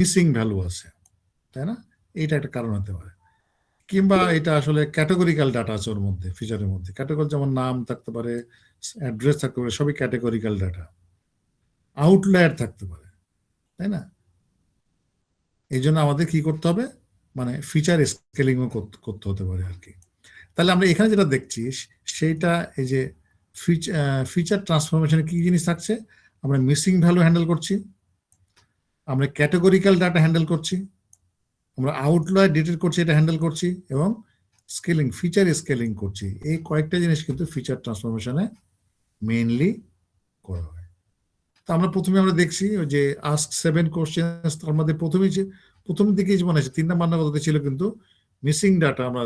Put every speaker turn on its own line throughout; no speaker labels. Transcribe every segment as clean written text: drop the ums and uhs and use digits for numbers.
Missing value আছে, তাই না? এটা একটা কারণ হতে পারে। কিংবা এটা আসলে ক্যাটেগরিক্যাল ডাটা আছে ওর মধ্যে, ফিচারের মধ্যে। ক্যাটেগরি যেমন নাম থাকতে পারে, অ্যাড্রেস থাকতে পারে, সবই ক্যাটেগরিক্যাল ডাটা। আউটলায়ার থাকতে পারে, তাই না? এই জন্য আমাদের কি করতে হবে, মানে ফিচার স্কেলিংও করতে হতে পারে আর কি। তাহলে আমরা এখানে যেটা দেখছি সেইটা এই যে ফিচার ট্রান্সফরমেশনে কি জিনিস থাকছে, আমরা মিসিং ভ্যালু হ্যান্ডেল করছি, আমরা ক্যাটেগরিক্যাল ডাটা হ্যান্ডেল করছি, আমরা আউটলায়ার ডিটেক্ট করছি, এটা হ্যান্ডেল করছি, এবং স্কেলিং, ফিচার স্কেলিং করছি। এই কয়েকটা জিনিস কিন্তু ফিচার ট্রান্সফরমেশনে মেইনলি করা হয়। তো আমরা প্রথমে দেখছি যে আস্ক 7 কোশ্চেন, তার মধ্যে প্রথম দিকে মনে হচ্ছে 3 নাম্বার কথা ছিল, কিন্তু মিসিং ডাটা আমরা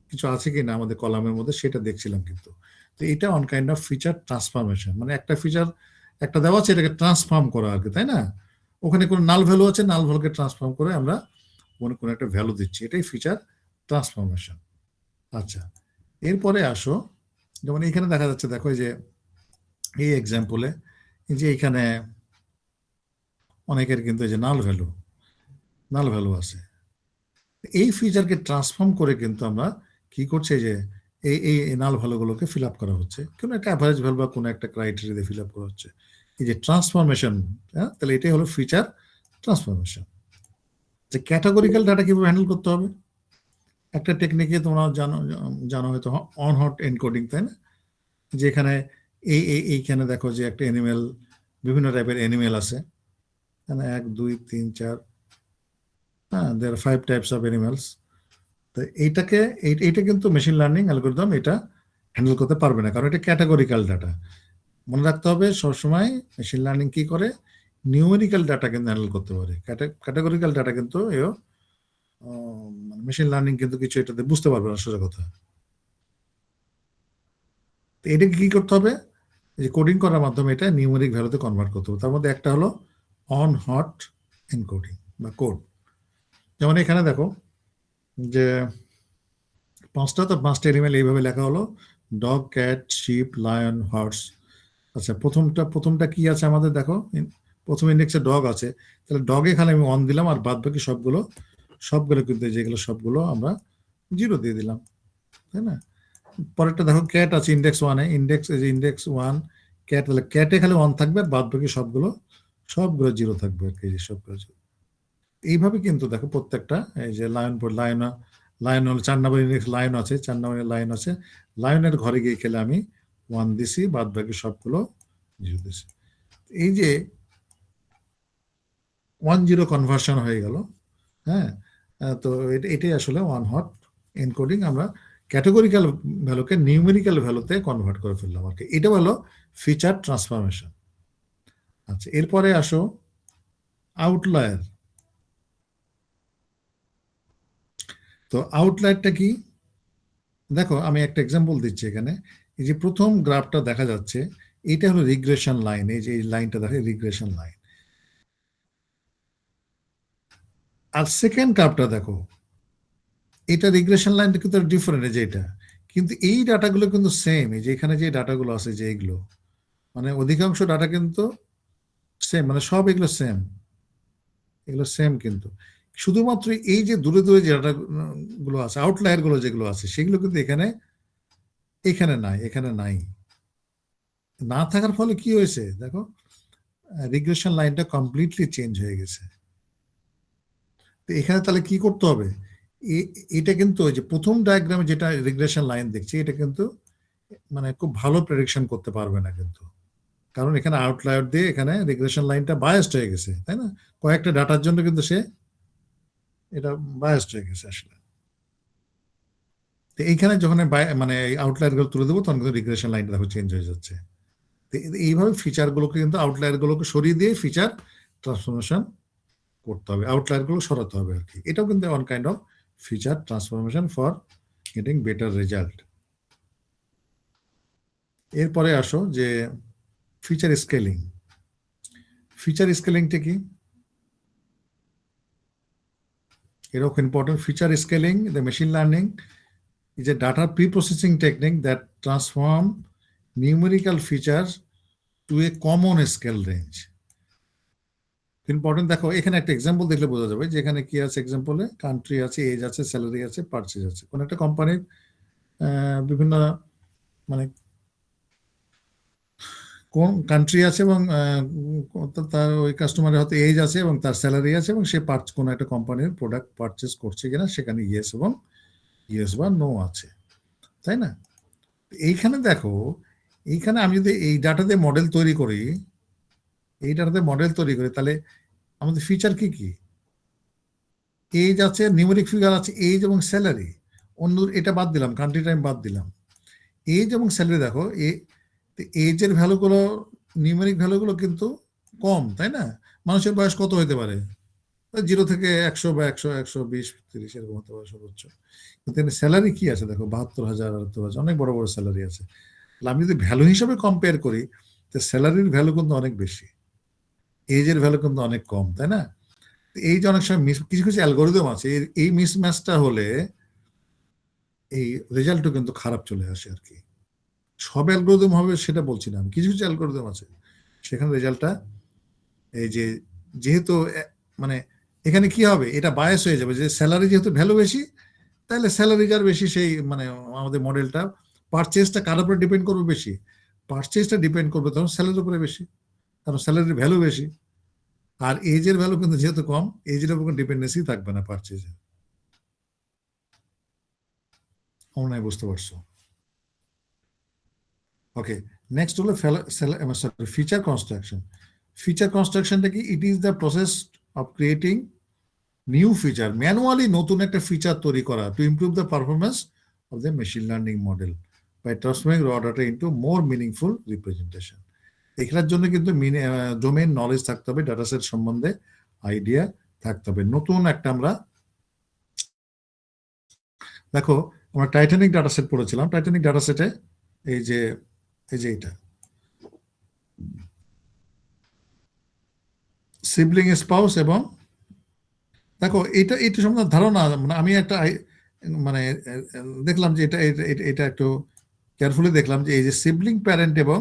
কিছু আছে কিনা আমাদের কলামের মধ্যে সেটা দেখছিলাম কিন্তু। তো এটা on kind of feature transformation, মানে একটা ফিচার একটা দেওয়া আছে, এটাকে ট্রান্সফর্ম করা আর কি, তাই না? ওখানে কোনো নাল ভ্যালু আছে, নাল ভ্যালুকে ট্রান্সফর্ম করে আমরা কোনো একটা ভ্যালু দিচ্ছি, এটাই ফিচার ট্রান্সফরমেশন। আচ্ছা, এরপরে আসো, যেমন এখানে দেখা যাচ্ছে, দেখো যে এই এক্সাম্পলে যে এখানে অনেকের কিন্তু এই যে নাল ভ্যালু আছে। এই ফিচারকে ট্রান্সফর্ম করে কিন্তু আমরা কি করছি, যে এই নাল ভ্যালুগুলোকে ফিল আপ করা হচ্ছে, কোনো একটা অ্যাভারেজ ভ্যালু বা কোনো একটা ক্রাইটেরিয়া দিয়ে ফিল আপ করা হচ্ছে, এই যে ট্রান্সফরমেশন। হ্যাঁ, তাহলে এটাই হলো ফিচার ট্রান্সফরমেশন। যে ক্যাটাগরিক্যাল ডাটা কিভাবে হ্যান্ডেল করতে হবে, একটা টেকনিকে তোমরা জানো হয়তো, অন হট এনকোডিং, তাই না? যেখানে এইখানে দেখো যে একটা অ্যানিমেল, বিভিন্ন টাইপের অ্যানিমেল আছে, 1 2 3 4, হ্যাঁ, দেয়ার 5 টাইপস অফ অ্যানিমেলস। তো এইটা কিন্তু মেশিন লার্নিং অ্যালগরিদম এটা হ্যান্ডেল করতে পারবে না, কারণ এটা ক্যাটাগরিক্যাল ডাটা। মনে রাখতে হবে সবসময় মেশিন লার্নিং কি করে, নিউমেরিক্যাল ডাটা কিন্তু হ্যান্ডেল করতে পারে, ক্যাটাগরিক্যাল ডাটা কিন্তু মেশিন লার্নিং কিন্তু কিছু এটাতে বুঝতে পারবে না, সোজা কথা। এটাকে কি করতে হবে, যে কোডিং করার মাধ্যমে এটা নিউমেরিক ভ্যালুতে কনভার্ট করতে হবে। তার মধ্যে একটা হলো অন হট এনকোডিং বা কোড। যেমন এখানে দেখো যে 5টা এনিমেল এইভাবে লেখা হলো, dog, cat, sheep, lion, horse. আচ্ছা, প্রথমটা কি আছে আমাদের, দেখো প্রথম ইন্ডেক্সে ডগ আছে, তাহলে ডগে খালি আমি 1 দিলাম, আর বাদ বাকি সবগুলো কিন্তু যেগুলো সবগুলো আমরা 0 দিয়ে দিলাম, তাই না? পরেরটা দেখো ক্যাট আছে ইন্ডেক্স 1-এ, ইন্ডেক্স 1 ক্যাট, তাহলে ক্যাটে খালি 1 থাকবে, আর বাদ বাকি সবগুলো 0 থাকবে আর কি, সবগুলো 0। এইভাবে কিন্তু দেখো প্রত্যেকটা, এই যে লায়ন হলো 4 নম্বর ইন্ডেক্স, লায়ন আছে 4 নম্বরের লায়ন আছে, লায়নের ঘরে গিয়ে খেলে আমি 1 দিছি, বাদ বাকি সবগুলো 0 দিছি। এই যে 1-0 কনভার্সন হয়ে গেল। হ্যাঁ, তো এটাই আসলে ওয়ান হট এনকোডিং। আমরা ক্যাটেগরিক্যাল ভ্যালুকে নিউমেরিক্যাল ভ্যালুতে কনভার্ট করে ফেললাম আর কি। এটা হলো ফিচার ট্রান্সফরমেশন। আচ্ছা, এরপরে আসো আউটলায়ার। তো আউটলায়ারটা কি, দেখো আমি একটা এক্সাম্পল দিচ্ছি এখানে। এই যে প্রথম গ্রাফটা দেখা যাচ্ছে, এটা হলো রিগ্রেশন লাইন, এই যে এই লাইনটা দেখো, রিগ্রেশন লাইন। আর সেকেন্ড গ্রাফটা দেখো, এটা রিগ্রেশন লাইনটা কিন্তু ডিফারেন্ট, যে এটা কিন্তু এই ডাটাগুলো কিন্তু সেম। এই যে এখানে যে ডাটাগুলো আছে, যে এইগুলো মানে অধিকাংশ ডাটা কিন্তু সেম, মানে সব এগুলো সেম কিন্তু শুধুমাত্র এই যে দূরে দূরে যে ডাটা গুলো আছে, আউটলায়ার গুলো যেগুলো আছে, সেগুলো কিন্তু এখানে নাই। না থাকার ফলে কি হয়েছে দেখো, রিগ্রেশন লাইনটা কমপ্লিটলি চেঞ্জ হয়ে গেছে। তো এখানে তাহলে কি করতে হবে, এটা কিন্তু ওই যে প্রথম ডায়াগ্রামে যেটা রিগ্রেশন লাইন দেখছি, এটা কিন্তু মানে খুব ভালো প্রেডিকশন করতে পারবে না কিন্তু, কারণ এখানে আউটলায়ার দিয়ে এখানে রিগ্রেশন লাইনটা বায়াসড হয়ে গেছে, তাই না? কয়েকটা ডাটার জন্য কিন্তু এটা বায়াসড হয়ে গেছে আসলে। তো এইখানে যখন মানে আউটলায়ার গুলো তুলে দেবো, তখন কিন্তু রিগ্রেশন লাইনটা দেখো চেঞ্জ হয়ে যাচ্ছে। তো এইভাবে ফিচার গুলোকে কিন্তু আউটলায়ার গুলোকে সরিয়ে দিয়ে ফিচার ট্রান্সফরমেশন করতে হবে, আউটলায়ার গুলো সরাতে হবে আর কি। এটাও কিন্তু one kind of feature transformation for getting better result. এরপরে আসো যে ফিচার স্কেলিং। ফিচার স্কেলিংটা কি, এরকম important. Feature scaling, the machine learning is a data pre-processing technique that transform numerical features to a common scale range. Important. দেখো এখানে একটা example দেখলে বোঝা যাবে যে এখানে কি আছে। এক্সাম্পলে কান্ট্রি আছে, এজ আছে, স্যালারি আছে, পারচেজ আছে। কোন একটা কোম্পানির বিভিন্ন মানে কোন কান্ট্রি আছে এবং তার ওই কাস্টমারের হয়তো এজ আছে এবং তার স্যালারি আছে এবং সে কোনো একটা কোম্পানির প্রোডাক্ট পারচেজ করছে কিনা সেখানে ইয়েস এবং ইয়েস বা নো আছে, তাই না? এইখানে দেখো, এইখানে আমি যদি এই ডাটা দিয়ে মডেল তৈরি করি, তাহলে আমাদের ফিচার কি কি? এজ আছে, নিউমেরিক ফিগার আছে, এজ এবং স্যালারি। অন্য এটা বাদ দিলাম, কান্ট্রি টাইম বাদ দিলাম। এজ এবং স্যালারি দেখো, এজের ভ্যালুগুলো, নিউমেরিক ভ্যালুগুলো কিন্তু কম, তাই না? মানুষের বয়স কত হতে পারে? 0 থেকে 100 বা 100, 120, 30 এরকম হতে পারে সর্বোচ্চ। কিন্তু স্যালারি কি আছে দেখো, 72,000, 78,000, অনেক বড় বড় স্যালারি আছে। আমি যদি ভ্যালু হিসাবে কম্পেয়ার করি, তো স্যালারির ভ্যালু কিন্তু অনেক বেশি, এজের ভ্যালু কিন্তু অনেক কম, তাই না? এই যে অনেক সময় কিছু কিছু অ্যালগোরিদম আছে, এই মিসম্যাচটা হলে এই রেজাল্টও কিন্তু খারাপ চলে আসে আর কি। সব অ্যালগোরিদম হবে সেটা বলছি না আমি, কিছু কিছু অ্যালগোরিদম আছে সেখানে রেজাল্টটা এই যে, যেহেতু মানে এখানে কি হবে, এটা বায়াস হয়ে যাবে যে স্যালারি যেহেতু ভ্যালু বেশি, তাহলে স্যালারি যার বেশি সেই মানে আমাদের মডেলটা পারচেজটা কার উপরে ডিপেন্ড করবে বেশি? পারচেজটা ডিপেন্ড করবে তখন স্যালারির উপরে বেশি, কারণ স্যালারির ভ্যালু বেশি। আর এজের ভ্যালু কিন্তু যেহেতু কম, এজের উপর ডিপেন্ডেন্সি থাকবে না পারচেজে। মনে হয় বুঝতে পারছো? ওকে, নেক্সট হলো ফিচার কনস্ট্রাকশন। ফিচার কনস্ট্রাকশনটা কি? It is the process of creating new feature, manually নতুন একটা ফিচার তৈরি করা, to improve the performance of the machine learning model by transferring raw data into more meaningful representation. এখানের জন্য কিন্তু ডোমেইন নলেজ থাকতে হবে, ডাটাসেট সম্বন্ধে আইডিয়া থাকতে হবে। নতুন একটা আমরা দেখো, আমরা টাইটানিক ডাটাসেট পড়েছিলাম। টাইটানিক ডাটাসেটে এই যে এটা সিবলিং স্পাউস এবং দেখো এটা সম্বন্ধে ধারণা, মানে আমি একটা মানে দেখলাম যে এটা একটু কেয়ারফুলি দেখলাম যে এই যে সিবলিং প্যারেন্ট এবং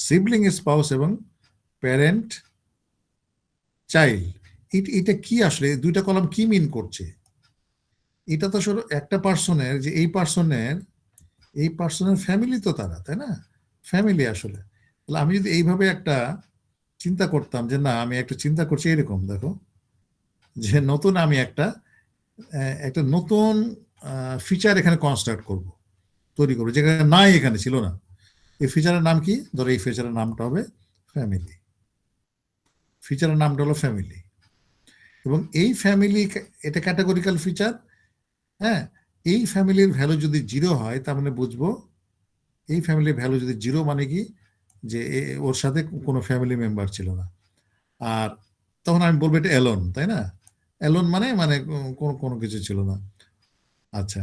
সিবলিং স্পাউস এবং প্যারেন্ট চাইল্ড, এটা কি আসলে দুইটা কলাম কি মিন করছে? এটা তো শুধু একটা পার্সনের, যে এই পার্সনের ফ্যামিলি তো তারা, তাই না? ফ্যামিলি আসলে। তাহলে আমি যদি এইভাবে একটা চিন্তা করতাম যে না, আমি একটা চিন্তা করছি এরকম, দেখো যে নতুন আমি একটা নতুন ফিচার এখানে কনস্ট্রাক্ট করব, তৈরি করবো, যেখানে নাই, এখানে ছিল না। এই ফিচারের নাম কি? ধরো এই ফিচারের নামটা হবে ফ্যামিলি। ফিচারের নামটা হলো ফ্যামিলি এবং এই ফ্যামিলি, এটা ক্যাটাগরিক্যাল ফিচার। হ্যাঁ, এই ফ্যামিলির ভ্যালু যদি 0 হয়, তার মানে বুঝবো এই ফ্যামিলির ভ্যালু যদি 0 মানে কি, যে ওর সাথে কোনো ফ্যামিলি মেম্বার ছিল না। আর তখন আমি বলবো এটা অ্যালোন, তাই না? অ্যালোন মানে মানে কোনো কিছু ছিল না। আচ্ছা,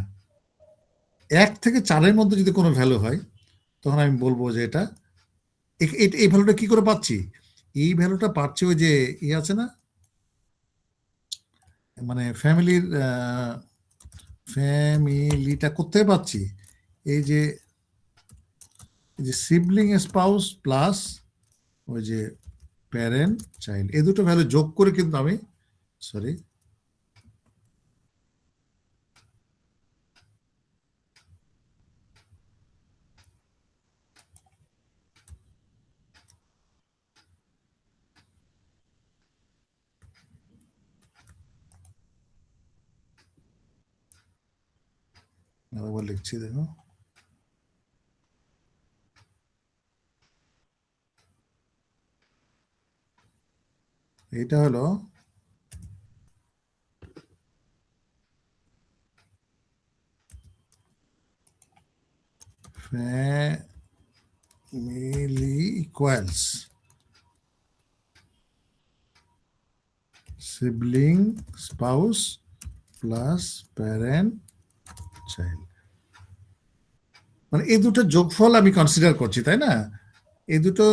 1 থেকে 4-এর মধ্যে যদি কোনো ভ্যালু হয়, তখন আমি বলবো যে এটা এই ভ্যালুটা কি করে পাচ্ছি? এই ভ্যালুটা পাচ্ছি ওই যে আছে না, মানে ফ্যামিলিটা কোথায় পাচ্ছি? এই যে সিবলিং স্পাউস প্লাস ওই যে প্যারেন্ট চাইল্ড, এই দুটো ভ্যালু যোগ করে কিন্তু আমি সরি আবার লিখছি, দেখো এটা হলো family equals sibling spouse plus parent child. মানে এই দুটো যোগফল আমি কনসিডার করছি, তাই না? এই দুটো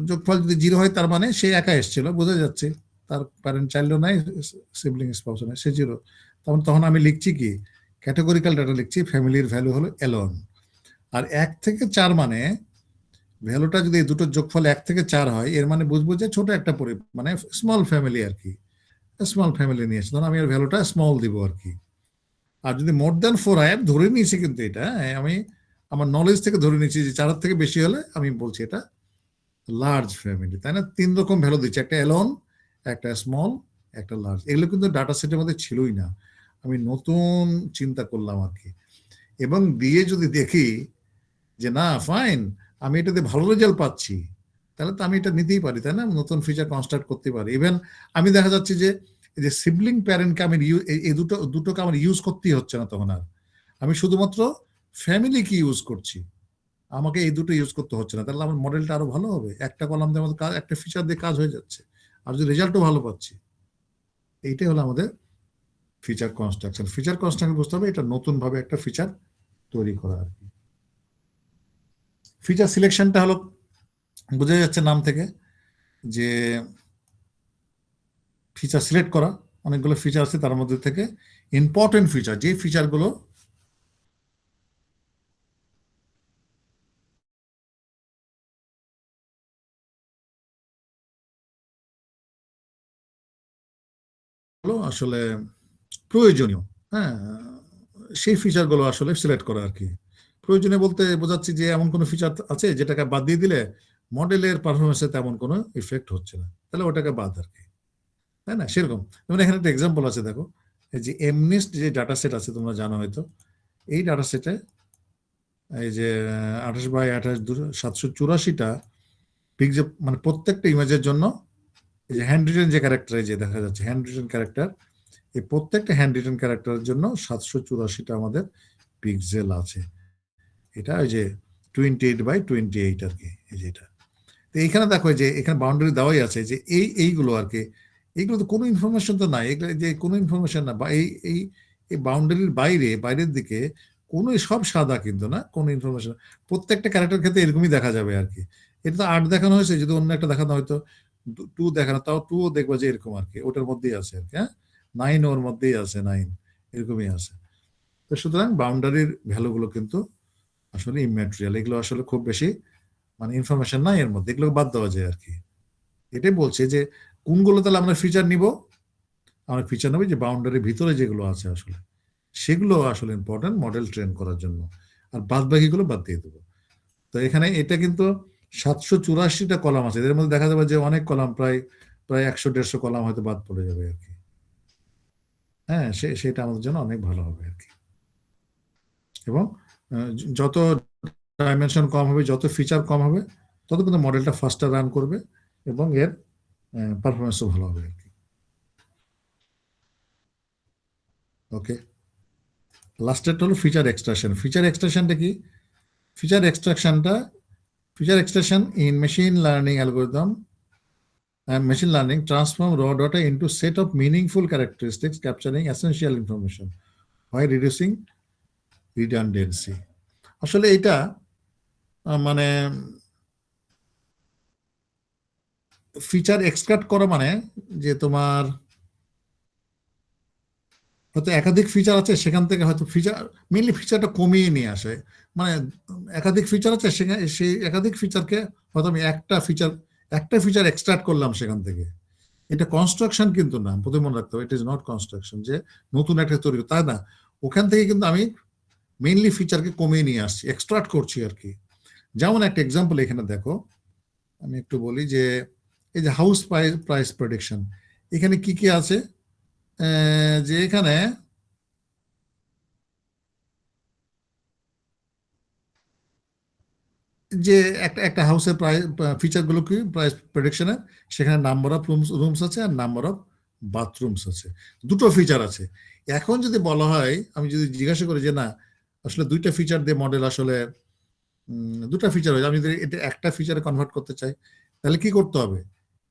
যোগফল যদি 0 হয়, তার মানে সে একা এসেছিল, বোঝা যাচ্ছে। তার প্যারেন্ট চাইল্ডও নাই, সিবলিং স্পাউসও নাই, সে 0। তখন আমি লিখছি কি, ক্যাটেগরিক্যাল ডাটা লিখছি, ফ্যামিলির ভ্যালু হলো অ্যালোন। আর 1 থেকে 4 মানে ভ্যালুটা যদি এই দুটোর যোগফল 1 থেকে 4 হয়, এর মানে বুঝবো যে ছোট একটা মানে স্মল ফ্যামিলি আর কি, স্মল ফ্যামিলি নিয়ে এসে, আমি এর ভ্যালুটা স্মল দিব আর কি। আর যদি মোর দ্যান 4 হয়, আমি ধরে নিয়েছি কিন্তু এটা, আমি আমার নলেজ থেকে ধরে নিয়েছি যে 4 থেকে বেশি হলে আমি বলছি এটা লার্জ ফ্যামিলি, তাই না? 3 রকম ভ্যালু দিচ্ছে, একটা এলোন, একটা স্মল, একটা লার্জ। এগুলো কিন্তু ডাটা সেটের মধ্যে ছিলই না, আমি নতুন চিন্তা করলাম আর কি। এবং দিয়ে যদি দেখি যে না ফাইন, আমি এটাতে ভালো রেজাল্ট পাচ্ছি, তাহলে তো আমি এটা নিতেই পারি, তাই না? নতুন ফিচার কনস্ট্রাক্ট করতে পারি। ইভেন আমি দেখা যাচ্ছে যে এই যে সিবলিং প্যারেন্টকে আমি এই দুটোকে আমার ইউজ করতেই হচ্ছে না তখন আর, আমি শুধুমাত্র ফ্যামিলি কি ইউজ করছি, আমাকে এই দুটো ইউজ করতে হচ্ছে না, তাহলে আমার মডেলটা আরো ভালো হবে। একটা কলাম দিয়ে আমাদের কাজ, একটা ফিচার দিয়ে কাজ হয়ে যাচ্ছে, আর যদি রেজাল্টও ভালো পাচ্ছি। এইটাই হলো আমাদের ফিচার কনস্ট্রাকশন। ফিচার কনস্ট্রাকশন বুঝতে হবে এটা নতুন ভাবে একটা ফিচার তৈরি করা আর কি। ফিচার সিলেকশনটা হলো, বোঝা যাচ্ছে নাম থেকে, যে ফিচার সিলেক্ট করা। অনেকগুলো ফিচার আছে, তার মধ্যে থেকে ইম্পর্টেন্ট ফিচার, যে ফিচারগুলো আসলে প্রয়োজনীয়, হ্যাঁ, সেই ফিচারগুলো আসলে সিলেক্ট করা আর কি। প্রয়োজনীয় বলতে বোঝাচ্ছি যে এমন কোনো ফিচার আছে যেটাকে বাদ দিয়ে দিলে মডেলের পারফরমেন্সে তেমন কোনো ইফেক্ট হচ্ছে না, তাহলে ওটাকে বাদ আর কি, তাই না? সেরকম যেমন এখানে একটা এক্সাম্পল আছে, দেখো, এই যে এমনিস্ট যে ডাটা সেট আছে, তোমরা জানো হয়তো, এই ডাটা সেটে এই যে 28 বাই 28 784টা পিক্সেল, মানে প্রত্যেকটা ইমেজের জন্য এই যে হ্যান্ড রিটেন যে ক্যারেক্টার, যে দেখা যাচ্ছে হ্যান্ড রিটেন ক্যারেক্টার, এই প্রত্যেকটা হ্যান্ড রিটেন ক্যারেক্টারের জন্য 784টা আমাদের পিক্সেল আছে। এটা ওই যে 28 বাই 28 আর কি, এই যে এটা। তো এইখানে দেখো যে এখানে বাউন্ডারি দেওয়াই আছে, যে এইগুলো আর কি, এইগুলো তো কোনো ইনফরমেশন তো নাই, এগুলো যে কোনো ইনফরমেশন না, বা এই এই বাউন্ডারির বাইরের দিকে কোনো, সব সাদা কিন্তু না, কোনো ইনফরমেশন, প্রত্যেকটা ক্যারেক্টার ক্ষেত্রে এরকমই দেখা যাবে আর কি। এটা তো 8 দেখানো হয়েছে, যদি অন্য একটা দেখানো হয়তো 2 দেখানো, তাও 2 দেখবো যে এরকম আর কি, ওটার মধ্যেই আছে আর কি, হ্যাঁ, 9 ওর মধ্যেই আছে, 9 এরকমই আছে। তো সুতরাং বাউন্ডারির ভ্যালুগুলো কিন্তু আসলে ইম্যাটেরিয়াল, এগুলো আসলে খুব বেশি মানে ইনফরমেশন নাই এর মধ্যে, এগুলো বাদ দেওয়া যায় আর কি। এটাই বলছে যে কোনগুলো তাহলে আমরা ফিচার নিব, আমরা ফিচার নেব যে বাউন্ডারির ভিতরে যেগুলো আছে আসলে, সেগুলো আসলে ইম্পর্টেন্ট মডেল ট্রেন করার জন্য, আর বাদ বাকিগুলো বাদ দিয়ে দেবো। তো এখানে এটা কিন্তু 784টা কলাম আছে, এদের মধ্যে দেখা যাবে যে অনেক কলাম, প্রায় প্রায় 100-150 কলাম হয়তো বাদ পড়ে যাবে আর কি। হ্যাঁ, সেটা আমাদের জন্য অনেক ভালো হবে আর কি। এবং যত ডাইমেনশন কম হবে, যত ফিচার কম হবে, তত কিন্তু মডেলটা ফাস্টার রান করবে এবং এর পারফরমেন্সও ভালো হবে আর কি। ওকে, লাস্টেরটা হলো ফিচার এক্সট্রাকশন। ফিচার এক্সট্রাকশনটা কি? ফিচার এক্সট্রাকশনটা, feature extraction in machine learning algorithm and machine learning transform raw data into set of meaningful characteristics capturing essential information while reducing redundancy. আসলে এটা মানে ফিচার এক্সট্রাক্ট করা মানে যে তোমার হয়তো একাধিক ফিচার আছে, সেখান থেকে হয়তো ফিচার, মেনলি ফিচারটা কমিয়ে নিয়ে আসে, মানে একাধিক ফিচার আছে, সেখানে সেই একাধিক ফিচারকে হয়তো আমি একটা ফিচার এক্সট্রাক্ট করলাম সেখান থেকে। এটা কনস্ট্রাকশন কিন্তু না, প্রথমে মনে রাখতে হবে, ইট ইজ নট কনস্ট্রাকশন যে নতুন একটা তৈরি, তাই না? ওখান থেকে কিন্তু আমি মেইনলি ফিচারকে কমিয়ে নিয়ে আসছি, এক্সট্রাক্ট করছি আর কি। যেমন একটা এক্সাম্পল এখানে দেখো, আমি একটু বলি যে এই যে হাউস প্রাইস প্রেডিকশন, এখানে কি কি আছে, যে এখানে যে একটা একটা হাউসের প্রাইস ফিচারগুলো কি, প্রাইস প্রেডিকশনের, সেখানে নাম্বার অফ রুমস আছে আর নাম্বার অফ বাথরুমস আছে, দুটো ফিচার আছে। এখন যদি বলা হয়, আমি যদি জিজ্ঞাসা করি যে না আসলে দুইটা ফিচার দিয়ে মডেল আসলে দুটা ফিচার হয়েছে, আমি যদি এটা একটা ফিচারে কনভার্ট করতে চাই, তাহলে কি করতে হবে?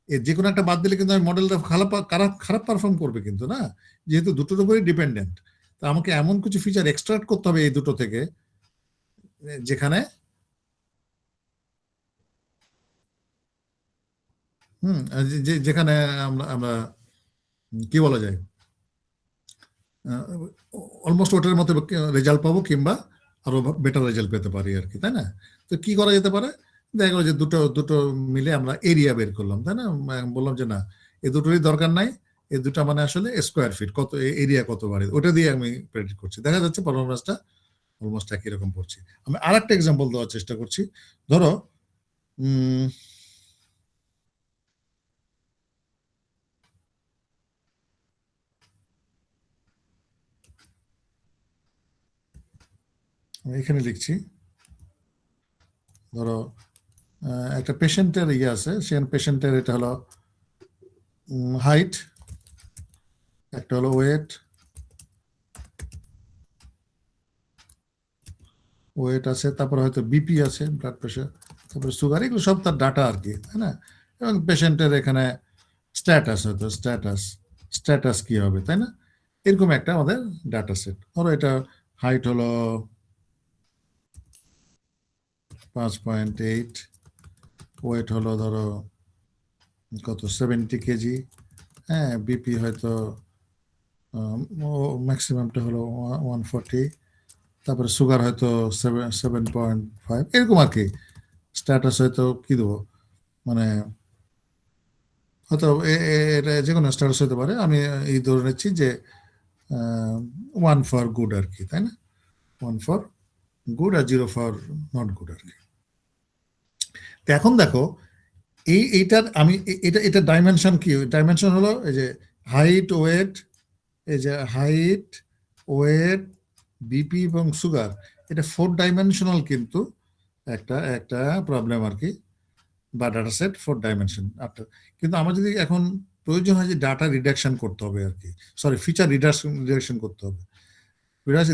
যে কোনো একটা বাদ দিলে কিন্তু আমি মডেলটা খারাপ খারাপ খারাপ পারফর্ম করবে কিন্তু, না, যেহেতু দুটোর উপরই ডিপেন্ডেন্ট। তো আমাকে এমন কিছু ফিচার এক্সট্রাক্ট করতে হবে এই দুটো থেকে, যেখানে যেখানে আমরা আমরা কি বলা যায়, অলমোস্ট ওটার মতো রেজাল্ট পাবো, কিংবা আরো বেটার রেজাল্ট পেতে পারি আর কি, তাই না? তো কি করা যেতে পারে, দেখা গেলো যে দুটো দুটো মিলে আমরা এরিয়া বের করলাম, তাই না? বললাম যে না, এই দুটোরই দরকার নাই, এই দুটো মানে আসলে স্কোয়ার ফিট কত, এরিয়া কত বাড়ে, ওটা দিয়ে আমি প্রেডিক্ট করছি। দেখা যাচ্ছে পারফরমেন্সটা অলমোস্ট একই রকম পড়ছি। আমি আরেকটা এক্সাম্পল দেওয়ার চেষ্টা করছি। ধরো আমি এখানে লিখছি, ধরো একটা পেশেন্টের ইয়ে আছে, সেখানে পেশেন্টের এটা হলো হাইট, একটা হলো ওয়েট, আছে, তারপর হয়তো বিপি আছে, ব্লাড প্রেশার, তারপরে সুগার, এগুলো সব তার ডাটা আর কি, তাই না? এবং পেশেন্টের এখানে স্ট্যাটাস, হয়তো স্ট্যাটাস কি হবে, তাই না? এরকম একটা আমাদের ডাটা সেট। ধরো এটা হাইট হলো 5.8, ওয়েট হলো ধরো কত 70 কেজি, হ্যাঁ, বিপি হয়তো ম্যাক্সিমামটা হলো 140, তারপরে সুগার হয়তো 7.5, এরকম আর কি। স্ট্যাটাস হয়তো কি দেবো, মানে হয়তো এটা যে কোনো স্ট্যাটাস হতে পারে। আমি এই ধরে নিচ্ছি যে 1 ফর গুড আর কি, তাই না? 1 ফর গুড আর 0 ফর নট গুড আর কি। তো এখন দেখো এইটার আমি এটা ডাইমেনশন কি? ডাইমেনশন হলো এই যে হাইট, ওয়েট, এই যে হাইট, ওয়েট, বিপি এবং সুগার, এটা 4 ডাইমেনশনাল কিন্তু একটা একটা প্রবলেম আর কি, বা ডাটা সেট 4 ডাইমেনশন আপনার। কিন্তু আমার যদি এখন প্রয়োজন হয় যে ডাটা রিডাকশন করতে হবে আর কি, সরি ফিচার রিডাকশন করতে হবে,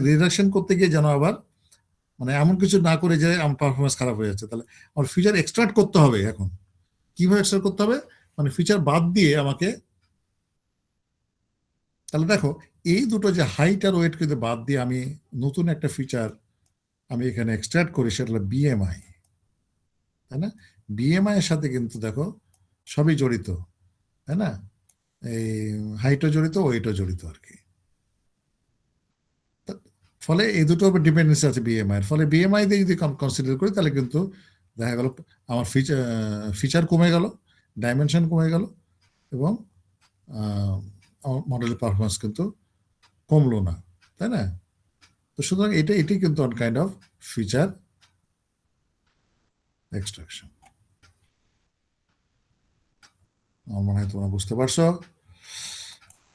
রিডাকশন করতে গিয়ে যেন আবার মানে এমন কিছু না করে যে আমার পারফরমেন্স খারাপ হয়ে যাচ্ছে, তাহলে আমার ফিচার এক্সট্রাক্ট করতে হবে। এখন কিভাবে এক্সট্রাক্ট করতে হবে, মানে ফিচার বাদ দিয়ে আমাকে, তাহলে দেখো এই দুটো যে হাইট আর ওয়েট কিন্তু বাদ দিয়ে আমি নতুন একটা ফিচার আমি এখানে এক্সট্রাক্ট করি, সেটা হলো বিএমআই, তাই না? বিএমআই এর সাথে কিন্তু দেখো সবই জড়িত, তাই না? এই হাইটও জড়িত, ওয়েটও জড়িত আর কি। ফলে এই দুটোর উপর ডিপেন্ডেন্সি আছে বিএমআই এর। ফলে বিএমআই দিয়ে যদি কনসিডার করি, তাহলে কিন্তু দেখা গেল আমার ফিচার কমে গেল, ডাইমেনশন কমে গেল, এবং আমার মডেলের পারফরমেন্স কিন্তু কমলো না, তাই না? তো সুতরাং এটি কিন্তু on kind of feature extraction. আমার মনে হয় তোমরা বুঝতে পারছো।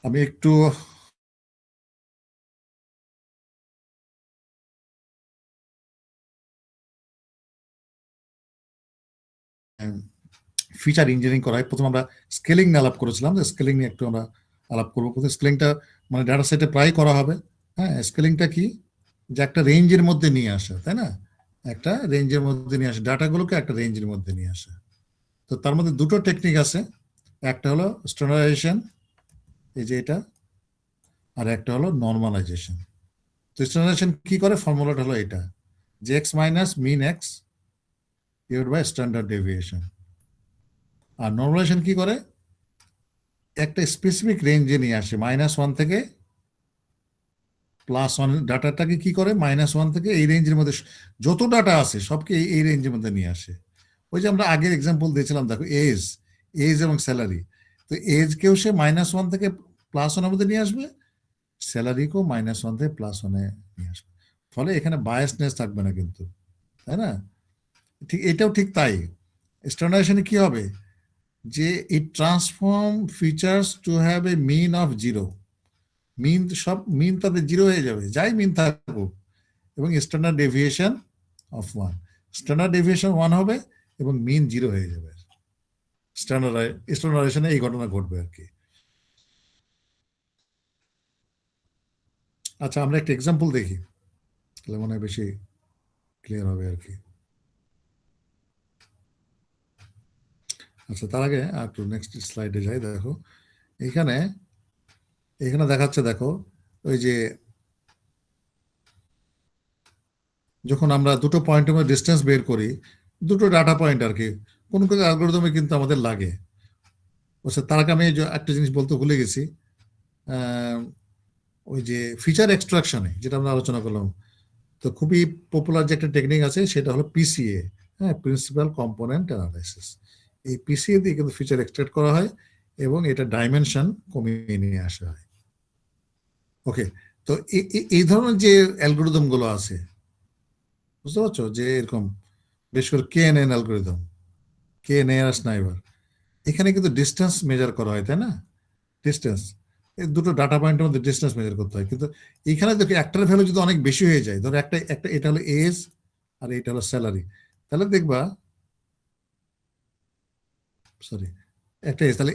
আমি একটু ফিচার ইঞ্জিনিয়ারিং করাই, প্রথম আমরা স্কেলিং নিয়ে আলাপ করেছিলাম, যে স্কেলিং নিয়ে একটু আমরা আলাপ করবো। প্রথমে স্কেলিংটা মানে ডাটা সেটে প্রায় করা হবে। হ্যাঁ, স্কেলিংটা কি, যে একটা রেঞ্জের মধ্যে নিয়ে আসা, তাই না? একটা রেঞ্জের মধ্যে নিয়ে আসা, ডাটাগুলোকে একটা রেঞ্জের মধ্যে নিয়ে আসা। তো তার মধ্যে দুটো টেকনিক আছে, একটা হলো স্ট্যান্ডার্ডাইজেশন, এই যে এটা, আর একটা হলো নর্মালাইজেশন। তো স্ট্যান্ডার্ডাইজেশন কি করে, ফর্মুলাটা হলো এটা, যে X minus mean X divide by standard deviation. আর নর্মালাইজেশন কি করে, একটা স্পেসিফিক রেঞ্জে নিয়ে আসে, -1 থেকে +1, ডাটাটাকে কি করে -1 থেকে এই রেঞ্জের মধ্যে যত ডাটা আছে সবকে এই রেঞ্জের মধ্যে নিয়ে আসে। ওই যে আমরা আগের এক্সাম্পল দিয়েছিলাম, দেখো এজ, এবং স্যালারি। তো এজকেও সে -1 থেকে +1 মধ্যে নিয়ে আসবে, স্যালারিকেও -1 থেকে +1 নিয়ে আসবে। ফলে এখানে বায়াসনেস থাকবে না কিন্তু, তাই না? ঠিক এটাও ঠিক তাই। স্ট্যান্ডার্ডাইজেশনে কি হবে, যে it transform features to have a mean of 0। Mean, সব মিন তাদের 0 হয়ে যাবে, যাই মিন থাকুক, এবং standard deviation of 1, standard deviation 1 হবে এবং মিন 0 হয়ে যাবে। স্ট্যান্ডার্ডাইজেশনে এই ঘটনা ঘটবে আর কি। আচ্ছা, আমরা একটা এক্সাম্পল দেখি, তাহলে মনে হয় বেশি ক্লিয়ার হবে আর কি। আচ্ছা, তার আগে একটু নেক্সট স্লাইডে যাই। দেখো এখানে এখানে দেখাচ্ছে, দেখো ওই যে যখন আমরা দুটো পয়েন্টের মধ্যে ডিস্টেন্স বের করি, দুটো ডাটা পয়েন্ট আর কি, কোন কোন অ্যালগরিদমে কিন্তু আমাদের লাগে। আচ্ছা, তার আগে আমি একটা জিনিস বলতে ভুলে গেছি। ওই যে ফিচার এক্সট্রাকশনে যেটা আমরা আলোচনা করলাম, তো খুবই পপুলার যে একটা টেকনিক আছে, সেটা হলো পিসিএ, হ্যাঁ, প্রিন্সিপাল কম্পোনেন্ট অ্যানালাইসিস, এই পিসিএ দিয়ে কিন্তু ফিচার এক্সট্রাক্ট করা হয় এবং এটা ডাইমেনশন কমিয়ে নিয়ে আসা হয়। ওকে, তো এই ধরনের যে অ্যালগোরিদম গুলো আছে, বুঝতে পারছো, যে এরকম বেশ করে কেএনএন অ্যালগোরিদম, কেএনএ স্নাইবার, এখানে কিন্তু ডিস্টেন্স মেজার করা হয়, তাই না? ডিস্টেন্স, এই দুটো ডাটা পয়েন্টের মধ্যে ডিস্টেন্স মেজার করতে হয়, কিন্তু এখানে দেখো একটার ভ্যালু যদি অনেক বেশি হয়ে যায়, ধরো একটা একটা এটা হলো এজ আর এটা হলো স্যালারি, তাহলে দেখবা, সরি, একটা এজ, তাহলে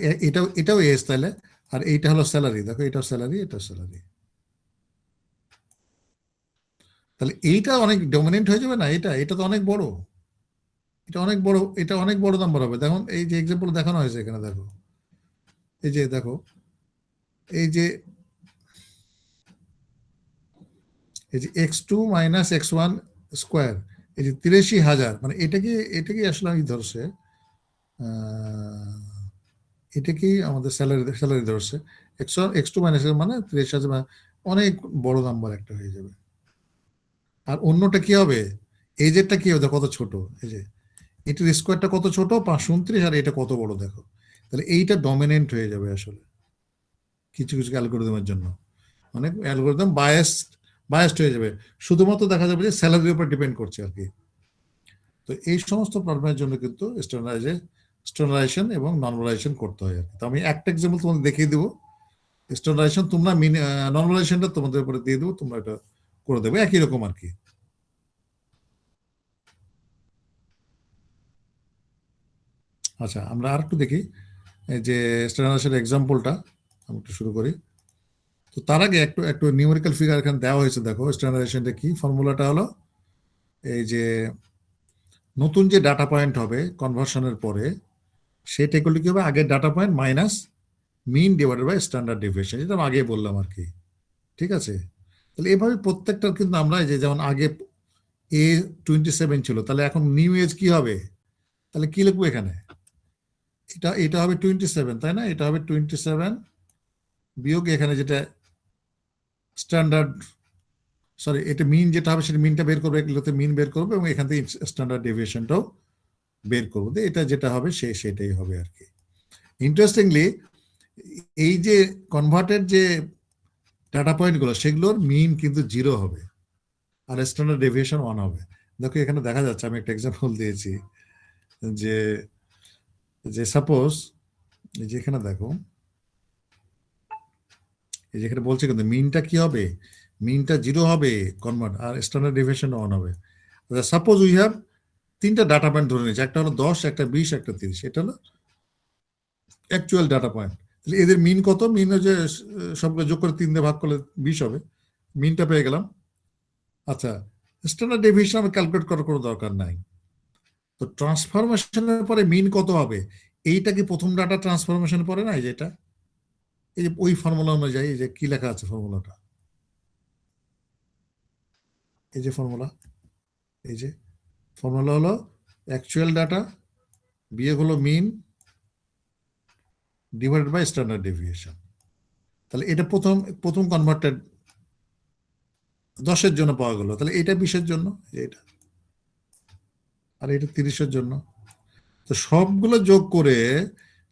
এটাও এজ, তাহলে আর এইটা হলো স্যালারি, দেখো এটাও স্যালারি, এটাও স্যালারি, তাহলে এইটা অনেক ডমিনেন্ট হয়ে যাবে না? এটা তো অনেক বড়, এটা অনেক বড়, এটা অনেক বড় নাম্বার হবে। দেখুন এই যে এক্সাম্পল দেখানো হয়েছে এখানে, দেখো এই যে দেখো, এই যে x2 মাইনাস x1 স্কোয়ার, এই যে 83,000, মানে এটাকে আসলে আমি ধরছে, এটাকেই আমাদের স্যালারি ধরছে। x2 মাইনাস মানে 83,000, অনেক বড় নাম্বার একটা হয়ে যাবে। আর অন্যটা কি হবে, এজেরটা কি হবে, কত ছোট, এই যে এটার স্কোয়ারটা কত ছোট 529, আর এটা কত বড় দেখো, তাহলে এইটা ডমিনেন্ট হয়ে যাবে আসলে কিছু কিছু অ্যালগোরিদমের জন্য, মানে অ্যালগোরিদম বায়াসড হয়ে যাবে, শুধুমাত্র দেখা যাবে যে স্যালারির উপর ডিপেন্ড করছে আর কি। তো এই সমস্ত প্রবলেমের জন্য কিন্তু স্ট্যান্ডার্ডাইজেশন এবং নর্মালাইজেশন করতে হয় আর কি। তো আমি একটা এক্সাম্পল তোমাদের দেখিয়ে দেবো, স্ট্যান্ডার্ডাইজেশন তোমরা নর্মালাইজেশনটা তোমাদের উপরে দিয়ে দেবো, তোমরা এটা করে দেবে একই রকম আর কি। আচ্ছা, আমরা আর একটু দেখি এই যে স্ট্যান্ডার্ডাইজেশনের এক্সাম্পলটা, আমি একটু শুরু করি। তো তার আগে একটু একটু নিউমেরিক্যাল ফিগার এখানে দেওয়া হয়েছে, দেখো স্ট্যান্ডার্ডাইজেশনটা কি, ফর্মুলাটা হলো এই যে নতুন যে ডাটা পয়েন্ট হবে কনভার্সনের পরে, সেটা এগুলো কি হবে, আগের data point minus mean divided by standard deviation, যেটা আমি আগে বললাম আর কি। ঠিক আছে, তাহলে এভাবে প্রত্যেকটা কিন্তু আমরা এই যে যেমন আগে A27 ছিল, তাহলে এখন নিউ এজ কি হবে, তাহলে কি লিখবো এখানে, এটা হবে 27, তাই না? এটা হবে 27 বিয়োগ এখানে যেটা স্ট্যান্ডার্ড, সরি, এটা মিন যেটা হবে সেটা মিনটা বের করবে, এগুলোতে মিন বের করবে এবং এখান থেকে স্ট্যান্ডার্ড ডেভিয়েশনটাও বের করবো, এটা যেটা হবে সেটাই হবে আর কি। ইন্টারেস্টিংলি, এই যে কনভার্টেড যে ডাটা পয়েন্টগুলো, সেগুলোর মিন কিন্তু 0 হবে আর স্ট্যান্ডার্ড ডেভিয়েশন 1 হবে। দেখো এখানে দেখা যাচ্ছে, আমি একটা এক্সাম্পল দিয়েছি, যে যে সাপোজ এই যে এখানে দেখো, এই যেখানে বলছে কিন্তু মিনটা কি হবে, মিনটা 0 হবে কনভার্ট, আর স্ট্যান্ডার্ড ডেভিয়েশন 1 হবে। সাপোজ উই হ্যাভ তিনটা ডাটা পয়েন্ট ধরে নিয়েছি, একটা হলো 10, একটা 20, একটা 30, এটা হলো অ্যাকচুয়াল ডাটা পয়েন্ট। তাহলে এদের মিন কত, মিন হচ্ছে সবগুলো যোগ করে 3 দিয়ে ভাগ করলে 20 হবে, মিনটা পেয়ে গেলাম। আচ্ছা, স্ট্যান্ডার্ড ডেভিয়েশন আমার ক্যালকুলেট করার কোনো দরকার নাই। তো ট্রান্সফরমেশনের পরে মিন কত হবে, এইটা কি প্রথম ডাটা ট্রান্সফরমেশনের পরে না, এই যেটা, এই যে ওই ফর্মুলা অনুযায়ী, এই যে কি লেখা আছে ফর্মুলাটা, এই যে ফর্মুলা, এই যে ফর্মুলা হলো অ্যাকচুয়াল ডাটা বিয়োগ হলো মিন ডিভাইডেড বাই স্ট্যান্ডার্ড ডেভিয়েশন। তাহলে এটা প্রথম প্রথম কনভার্টেড 10-এর জন্য পাওয়া গেল, তাহলে এটা 20-এর জন্য, এটা আর এটা 30-এর জন্য। তো সবগুলো যোগ করে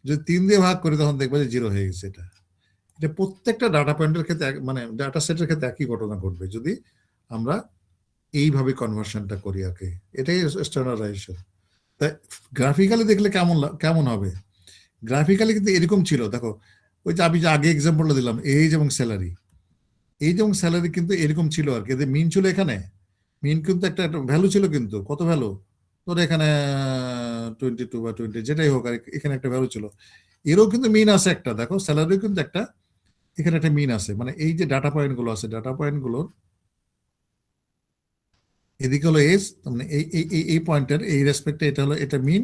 যদি 3 দিয়ে ভাগ করি, তখন দেখবে যে 0 হয়ে গেছে। এটা এটা প্রত্যেকটা ডাটা পয়েন্টের ক্ষেত্রে মানে ডাটা সেটের ক্ষেত্রে একই ঘটনা ঘটবে যদি আমরা এইভাবে কনভার্সনটা করি আর কি। এটাই স্ট্যান্ডার্ডাইজেশন। তাই গ্রাফিক্যালি দেখলে কেমন হবে, গ্রাফিক্যালি কিন্তু এরকম ছিল, দেখো ওই যে আমি যে আগে এক্সাম্পলটা দিলাম, এজ এবং স্যালারি, এজ এবং স্যালারি কিন্তু এরকম ছিল আর কি। এদের মিন ছিল এখানে, মিন কিন্তু একটা ভ্যালু ছিল, কিন্তু কত ভ্যালু, ধর এখানে 22 বা 20 যেটাই হোক, আর এখানে একটা ভ্যালু ছিল। এরও কিন্তু মিন আছে একটা, দেখো স্যালারিও কিন্তু একটা এখানে একটা মিন আছে, মানে এই যে ডাটা পয়েন্ট গুলো আছে, ডাটা পয়েন্ট গুলোর এদিকে হলো এজ, মানে এই পয়েন্টের এই রেসপেক্টে এটা হলো, এটা মিন,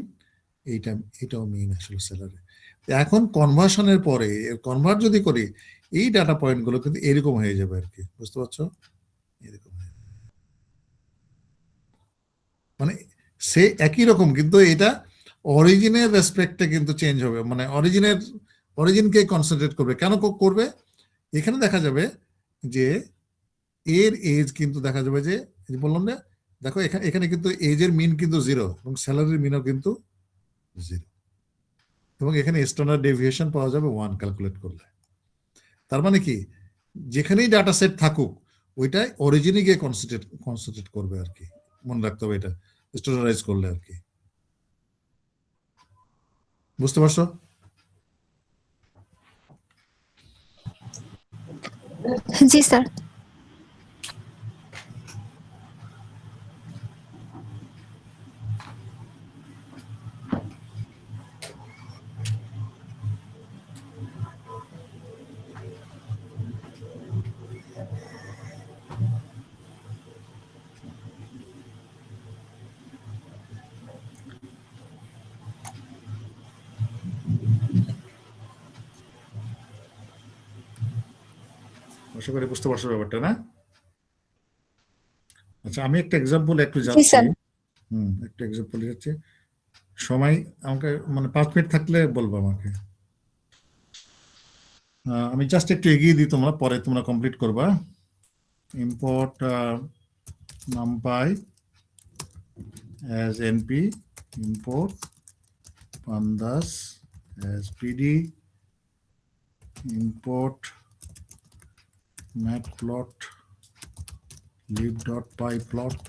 এইটা এটাও মিন আসলে স্যালারি। এখন কনভার্সনের পরে কনভার্ট যদি করি, এই ডাটা পয়েন্ট গুলো কিন্তু এরকম হয়ে যাবে আর কি, বুঝতে পারছো, এরকম মানে সে একই রকম, কিন্তু এটা অরিজিনের রেসপেক্টে কিন্তু চেঞ্জ হবে, মানে অরিজিনকে কনসেন্ট্রেট করবে। কেন করবে, এখানে দেখা যাবে যে এর এজ কিন্তু দেখা যাবে যে বললাম না দেখো এখানে এখানে কিন্তু এজের মিন কিন্তু 0 এবং স্যালারির মিনও কিন্তু 0 এবং এখানে স্ট্যান্ডার্ড ডেভিয়েশন পাওয়া যাবে 1 ক্যালকুলেট করলে। তার মানে কি, যেখানেই ডাটা সেট থাকুক ওইটাই অরিজিনে গিয়ে কনসেন্ট্রেট করবে আর কি, মনে রাখতে হবে এটা স্ট্যান্ডার্ডাইজ করলে আর কি। বুঝতে পারছো?
জি স্যার।
আশা করি বুঝতে পারছো ব্যাপারটা, না? আচ্ছা, আমি একটা এক্সাম্পল একটু
জি
যাচ্ছি।
স্যার।
একটা এক্সাম্পল যাচ্ছে। সময় আমাকে মানে 5 মিনিট থাকলে বলবো আমাকে। আমি জাস্ট একটু এগিয়ে দিই, তোমরা পরে তোমরা কমপ্লিট করবা। Import numpy as np, import pandas as pd, import matplot lib.pyplot